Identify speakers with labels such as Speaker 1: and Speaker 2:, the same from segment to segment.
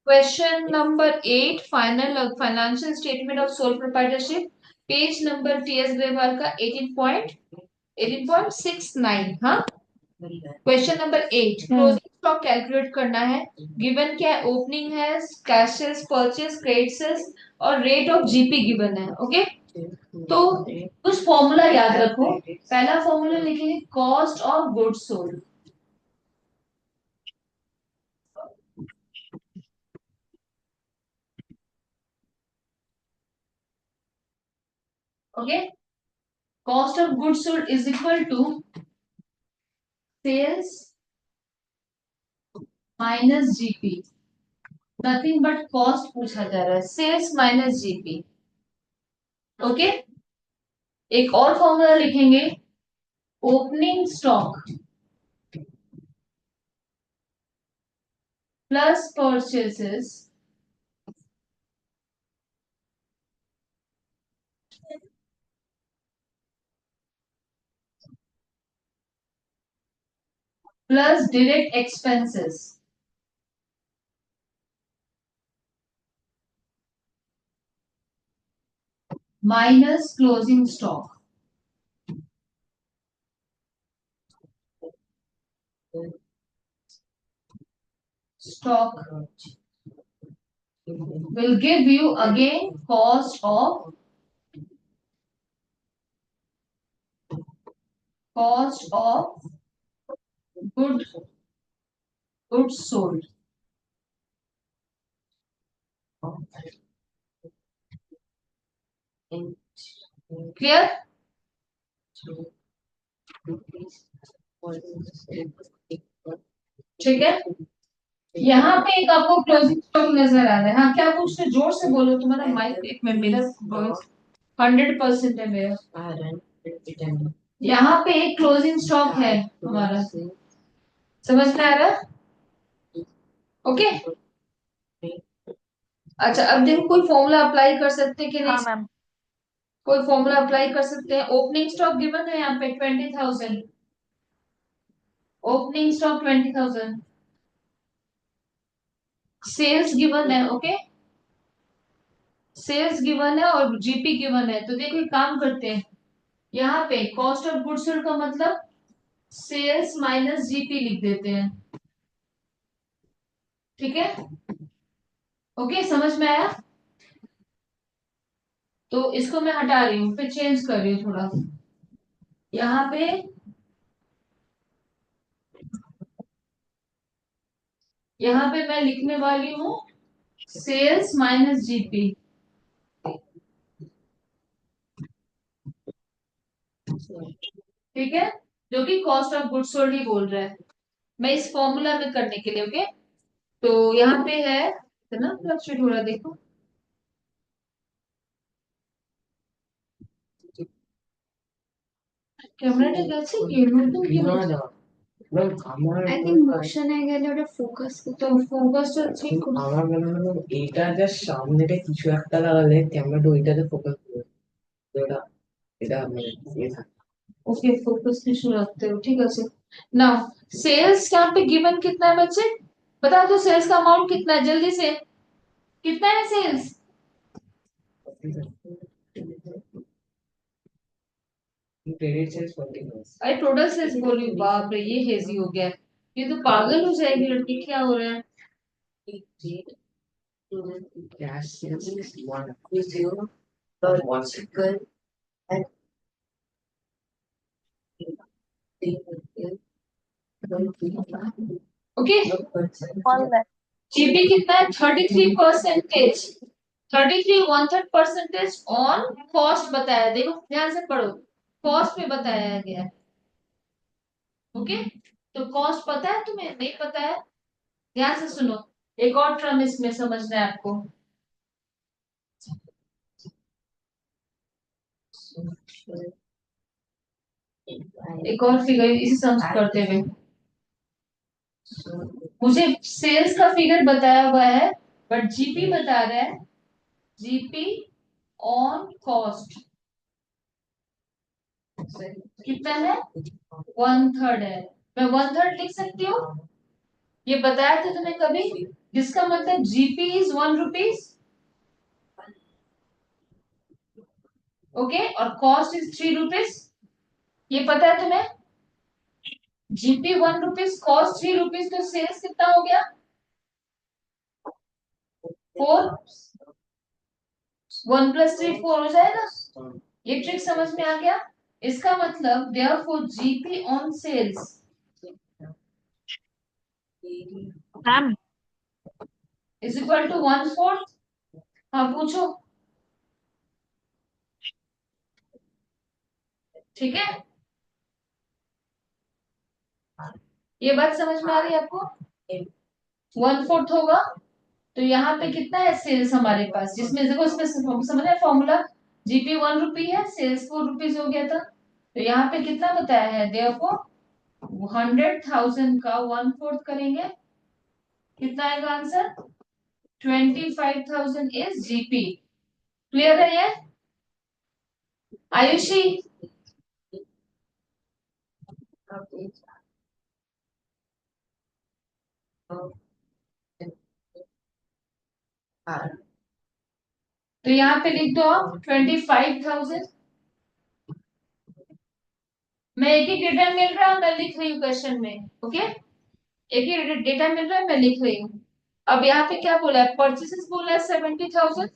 Speaker 1: Question number 8, final financial statement of sole proprietorship, page number TS Grewal का 18.69। हाँ, question number 8, closing stock calculate करना है। Given क्या है? ओपनिंग है, cash sales, purchase, credit sales और रेट ऑफ जीपी गिवन है। ओके, तो कुछ फॉर्मूला याद रखो। पहला फॉर्मूला लिखेंगे cost of goods sold. Okay, cost of goods sold is equal to sales minus GP. Nothing but cost पूछा जा रहा है, सेल्स माइनस जीपी। ओके, एक और फॉर्मूला लिखेंगे, opening stock plus purchases plus direct expenses minus closing stock. Stock will give you again cost of good goods sold। Clear? ठीक है, यहाँ पे एक आपको क्लोजिंग स्टॉक नजर आ रहा है। हाँ, क्या पूछते? जोर से बोलो, तुम्हारा माइक एक में मेरा वॉइस 100% है मेरा। यहाँ पे एक क्लोजिंग स्टॉक है हमारा, समझ में आ रहा है? ओके, अच्छा अब देखो कोई फॉर्मूला अप्लाई कर सकते हैं कि नहीं?
Speaker 2: हाँ मैम।
Speaker 1: कोई फॉर्मूला अप्लाई कर सकते हैं। ओपनिंग स्टॉक गिवन है यहाँ पे 20,000। ओपनिंग स्टॉक 20,000, सेल्स गिवन है। ओके, सेल्स गिवन है और जीपी गिवन है। तो देखो एक काम करते हैं, यहाँ पे कॉस्ट ऑफ गुड्स सोल्ड का मतलब सेल्स माइनस जीपी लिख देते हैं। ठीक है, ओके, समझ में आया? तो इसको मैं हटा रही हूँ, फिर चेंज कर रही हूँ थोड़ा। यहाँ पे मैं लिखने वाली हूँ सेल्स माइनस जीपी। ठीक है, जो कि कॉस्ट ऑफ गुड्स सोल्ड ही बोल रहा है। मैं इस फॉर्मूला में करने के लिए। ओके, तो यहाँ पे है ना, फ्लक्चुएट हो रहा है, देखो। ক্যামেরাটা গেছে কি নতুন কি হয়েছে?
Speaker 2: আই থিঙ্ক মোশনে গেলে ওটা ফোকাস
Speaker 1: তো ফোকাসটা ঠিক
Speaker 3: আমার মনে হলো এইটা জাস্ট সামনেটা কিছু একটা লাগালে ক্যামেরাটা ওইটাতে ফোকাস করবে। তো এটা মানে ইয়ে থাকে।
Speaker 1: ओके, फोकस इशू रखते हो, ठीक है से। नाउ सेल्स यहाँ पे गिवन कितना है बच्चे? बता दो सेल्स का अमाउंट कितना है जल्दी से। कितना है सेल्स?
Speaker 3: क्रेडिट सेल्स 40
Speaker 1: अरे टोटल सेल्स बोल रही हूँ, बाप रे ये हेजी हो गया है। ये तो पागल हो जाएगी लड़की, क्या हो रहा है?
Speaker 3: कैश सेल्स इज 1 पर 1
Speaker 1: ओके,
Speaker 2: ऑल दैट।
Speaker 1: जीपी कितना है? 33%। 33 1/3% ऑन कॉस्ट बताया, देखो ध्यान से पढ़ो, कॉस्ट में बताया गया है। ओके, तो कॉस्ट पता है तुम्हें? नहीं पता है? ध्यान से सुनो, एक और टर्म इसमें समझना है आपको। एक और फिगर इसी समझ करते हुए, मुझे सेल्स का फिगर बताया हुआ है बट जीपी बता रहा है, जीपी ऑन कॉस्ट कितना है? 1/3 है। मैं 1/3 लिख सकती हूँ। ये बताया था तुम्हें कभी, जिसका मतलब जीपी इज 1 रुपीज, ओके, और कॉस्ट इज 3 रुपीज, ये पता है तुम्हें। जीपी 1 रुपीज, कॉस्ट 3 रुपीज, तो सेल्स कितना हो गया? 4। 1 + 3 4 हो जाएगा। ये ट्रिक समझ में आ गया। इसका मतलब therefore GP on sales
Speaker 4: ma'am
Speaker 1: is equal to 1/4। हाँ पूछो। ठीक है, ये बात समझ में आ रही है आपको? 1/4 होगा, तो यहाँ पे कितना है सेल्स हमारे पास, जिसमें देखो इसमें समझ है फॉर्मूला, जीपी 1 रुपी है, सेल्स 4 रुपीज हो गया था, तो यहाँ पे कितना बताया है, देखो 100,000 का 1/4 करेंगे, कितना आएगा आंसर? 25,000 is GP. क्लियर है ये आयुषी? तो यहाँ पे लिख दो आप 25,000। मैं एक ही डेटा मिल रहा है, मैं लिख रही हूँ क्वेश्चन में, ओके, एक ही डेटा मिल रहा है, मैं लिख रही हूँ। अब यहाँ पे क्या बोला है, परचेसेस बोला है 70,000।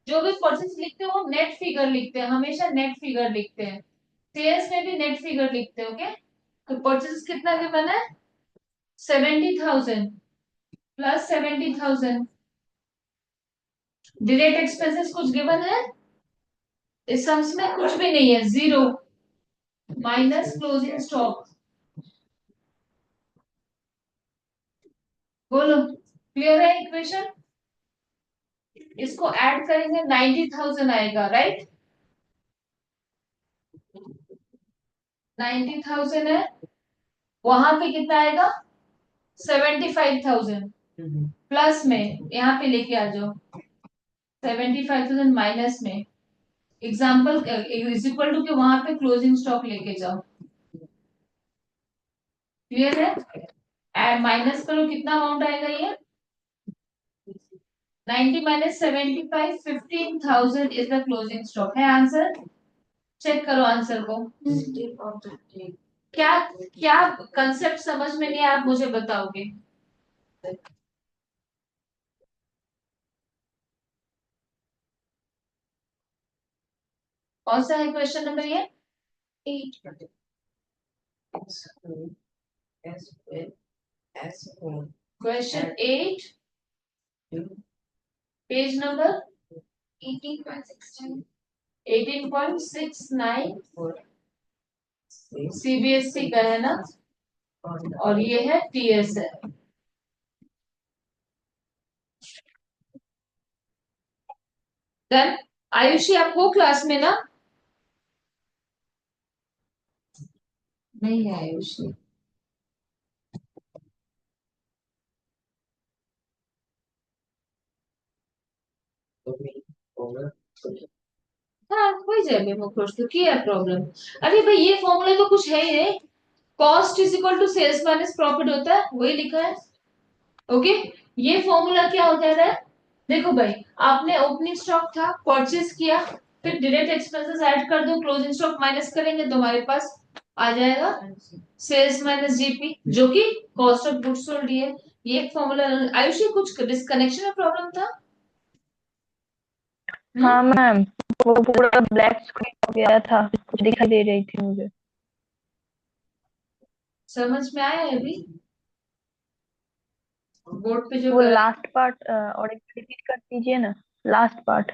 Speaker 1: जो भी परचेस लिखते हैं वो नेट फिगर लिखते हैं, हमेशा नेट फिगर लिखते हैं, सेल्स में भी नेट फिगर लिखते हैं, ओके। तो परचेस कितना गिवन है, 70,000 प्लस 70,000। डायरेक्ट एक्सपेंसेस कुछ गिवन है, इस सम्स में कुछ भी नहीं है, 0 माइनस क्लोजिंग स्टॉक। बोलो, क्लियर है इक्वेशन? इसको ऐड करेंगे 90,000 आएगा, राइट? 90,000 है, वहां पे कितना आएगा, 75,000 प्लस में, यहाँ पे लेके आ जाओ 75,000 माइनस में, एग्जाम्पल इज इक्वल टू के वहां पे क्लोजिंग स्टॉक लेके जाओ। क्लियर है? एड माइनस करो, कितना अमाउंट आएगा ये, 90 minus 75, 15,000 is the closing stock. है आंसर? चेक करो आंसर को। क्या क्या कंसेप्ट समझ में नहीं आया, आप मुझे बताओगे? कौन सा है क्वेश्चन नंबर ये?
Speaker 2: 8.
Speaker 1: Question 8, page number
Speaker 2: 18.69.
Speaker 1: 18.69, सीबीएसई का है ना, और ये है टीएसएल। डन। आयुषी आप हो क्लास में ना? नहीं है आयुषी। हाँ हो जाए वो कोर्स तो क्या है प्रॉब्लम? अरे भाई ये फॉर्मूला तो कुछ है ही नहीं, cost is equal to sales minus profit होता है, वही लिखा है, ओके। ये फॉर्मूला क्या हो जाता है, देखो भाई, आपने ओपनिंग स्टॉक था, परचेज किया, फिर डायरेक्ट एक्सपेंसेस ऐड कर दो, क्लोजिंग स्टॉक माइनस करेंगे तो हमारे पास आ जाएगा सेल्स माइनस जीपी, जो कि कॉस्ट ऑफ गुड्स सोल्ड है। ये फॉर्मूला। आयुषी कुछ डिस्कनेक्शन में प्रॉब्लम था?
Speaker 4: हाँ मैम, वो पूरा ब्लैक स्क्रीन हो गया था, कुछ दिखाई दे रही थी मुझे।
Speaker 1: समझ में आया है अभी? बोर्ड पे जो
Speaker 4: वो लास्ट पार्ट और एक रिपीट कर दीजिए ना, लास्ट पार्ट।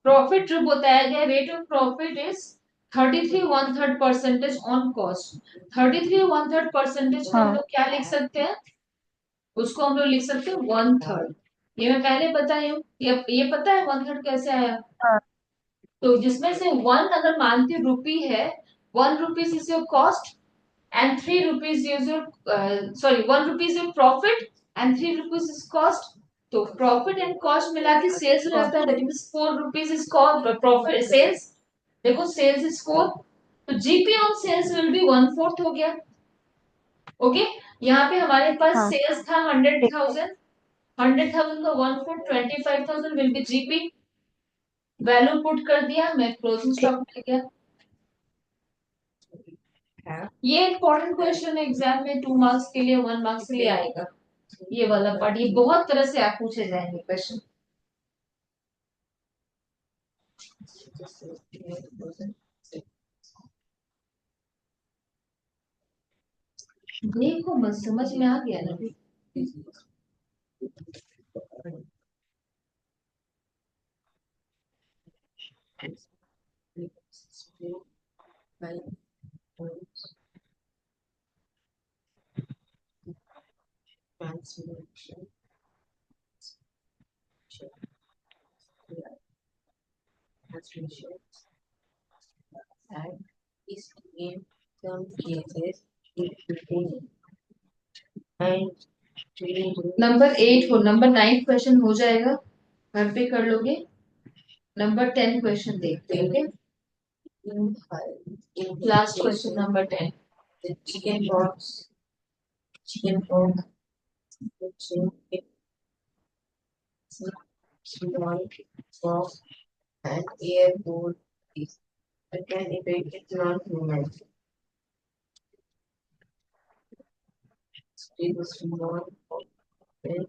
Speaker 1: प्रॉफिट जो बताया गया, rate of profit is 33 1/3% on cost. 33 1/3% को हम
Speaker 4: हाँ
Speaker 1: लोग क्या लिख सकते हैं, उसको हम लोग लिख सकते हैं 1/3। ये मैं पहले बताई हूँ, ये पता है 1/3 कैसे आया?
Speaker 4: हाँ
Speaker 1: तो जिसमें से 1 अगर मानती रुपी है, 1 rupees is your cost and 3 rupees is your 1 rupee is your profit and 3 rupees is cost। तो प्रॉफिट एंड कॉस्ट मिला के सेल्स हो जाता है, that means 4 rupees is cost profit sales. देखो सेल्स इज 4, तो GP on sales will be 1/4 हो गया, ओके, यहाँ पे हमारे पास
Speaker 4: हाँ।
Speaker 1: सेल्स था 100,000, 100,000 का 1/4 25,000 will be GP. Value put कर दिया, मैं क्लोजिंग स्टॉक में गया। ये इंपॉर्टेंट क्वेश्चन है एग्जाम में, 2 मार्क्स के लिए, 1 मार्क्स के लिए आएगा ये वाला पार्ट। ये बहुत तरह से आप पूछे जाएंगे क्वेश्चन। देखो मत, समझ में आ गया ना? नंबर 8 हो, नंबर 9 क्वेश्चन हो जाएगा, घर पे कर लोगे। नंबर 10 क्वेश्चन देखते हैं, okay? Last question number 10। Chicken pox, chicken pox, small pox, and airborne disease that can affect non-human. It was small pox and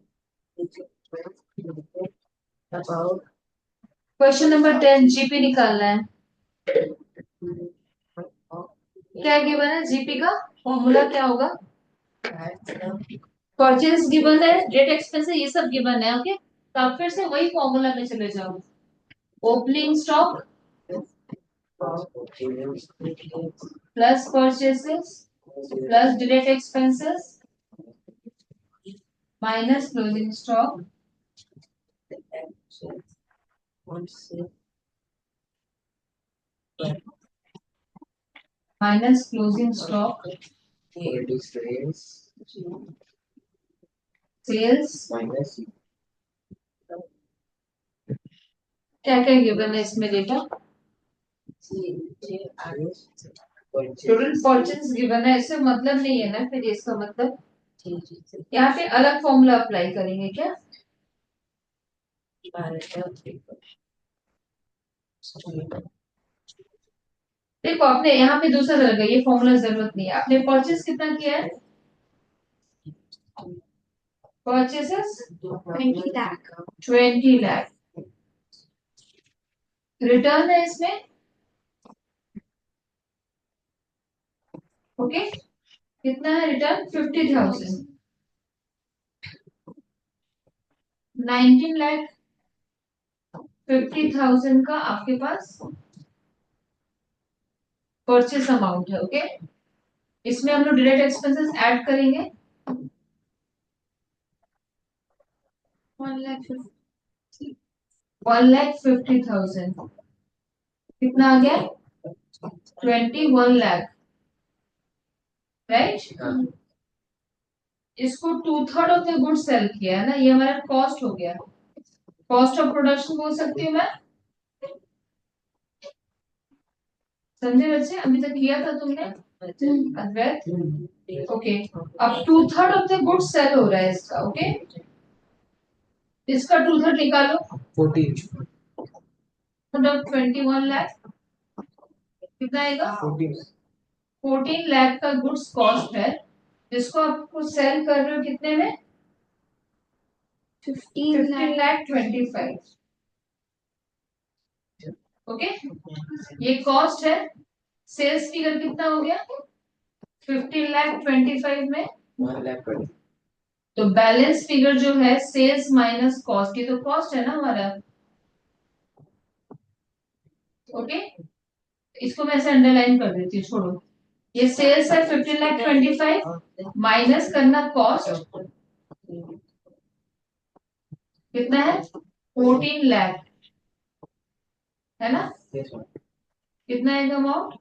Speaker 1: about question number 10 GP निकालना है। क्या गिवन है जीपी का फॉर्मूला क्या होगा? Purchase given है, date expense है, ये सब गिवन है, ओके? तो आप फिर से वही फॉर्मूला में चले जाओ। Opening stock plus purchases plus direct expenses minus closing stock minus closing stock sales minus. क्या क्या गिवन है इसमें डेटा? टोटल परचेज गिवन है, इससे मतलब नहीं है ना फिर इसका मतलब। यहाँ पे अलग फॉर्मूला अप्लाई करेंगे क्या? देखो आपने यहाँ पे दूसरा लगा, ये फॉर्मूला जरूरत नहीं है। आपने परचेज कितना किया है? Purchases
Speaker 2: 20 lakh.
Speaker 1: 20 लाख। रिटर्न है इसमें, ओके? कितना है रिटर्न? 50,000। 19 लाख 50,000 का आपके पास परचेस अमाउंट है, ओके? इसमें हम लोग डायरेक्ट एक्सपेंसेस ऐड करेंगे।
Speaker 2: 1,50,000.
Speaker 1: 1,50,000 कितना आ गया? 21 लाख, राइट? इसको 2/3 ऑफ द गुड सेल किया है ना, ये हमारा कॉस्ट हो गया। कॉस्ट ऑफ प्रोडक्शन बोल सकती हूँ मैं, समझे बच्चे? अभी तक किया था तुमने अद्वैत? ओके, अब 2/3 ऑफ द गुड सेल हो रहा है इसका, ओके? इसका 2/3 निकालो।
Speaker 3: 14
Speaker 1: मतलब 21 लाख कितना आएगा? 14 लाख का गुड्स कॉस्ट है, जिसको आपको सेल कर रहे हो कितने में?
Speaker 2: 15
Speaker 1: 15
Speaker 2: lakh.
Speaker 1: लाख 25, ओके? ये कॉस्ट है। सेल्स फिगर कितना हो गया? 15 लाख 25 में
Speaker 3: 1,20,000।
Speaker 1: तो बैलेंस फिगर जो है सेल्स माइनस कॉस्ट, ये तो कॉस्ट है ना हमारा, ओके? इसको मैं ऐसे अंडरलाइन कर देती हूँ, छोड़ो। ये सेल्स है 15 लाख 25 माइनस करना कॉस्ट, कितना है? 14 लाख, है ना? कितना है amount?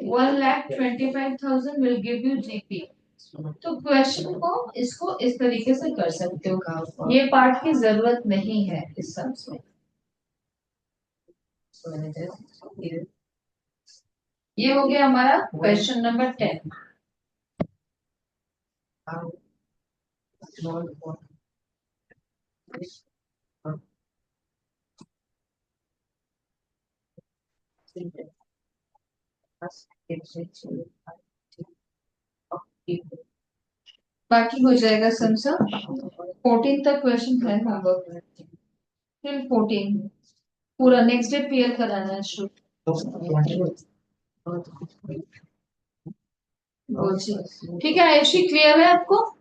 Speaker 1: 1,25,000 will give you GP. तो क्वेश्चन को इसको इस तरीके से कर सकते हो, ये पार्ट की जरूरत नहीं है इस सब में। ये हो गया हमारा क्वेश्चन नंबर 10। बाकी हो जाएगा समझा। 14 तक क्वेश्चन है होमवर्क, टिल 14 पूरा नेक्स्ट डे क्लियर कराना है शुरू। ठीक है आयुषी, क्लियर है आपको?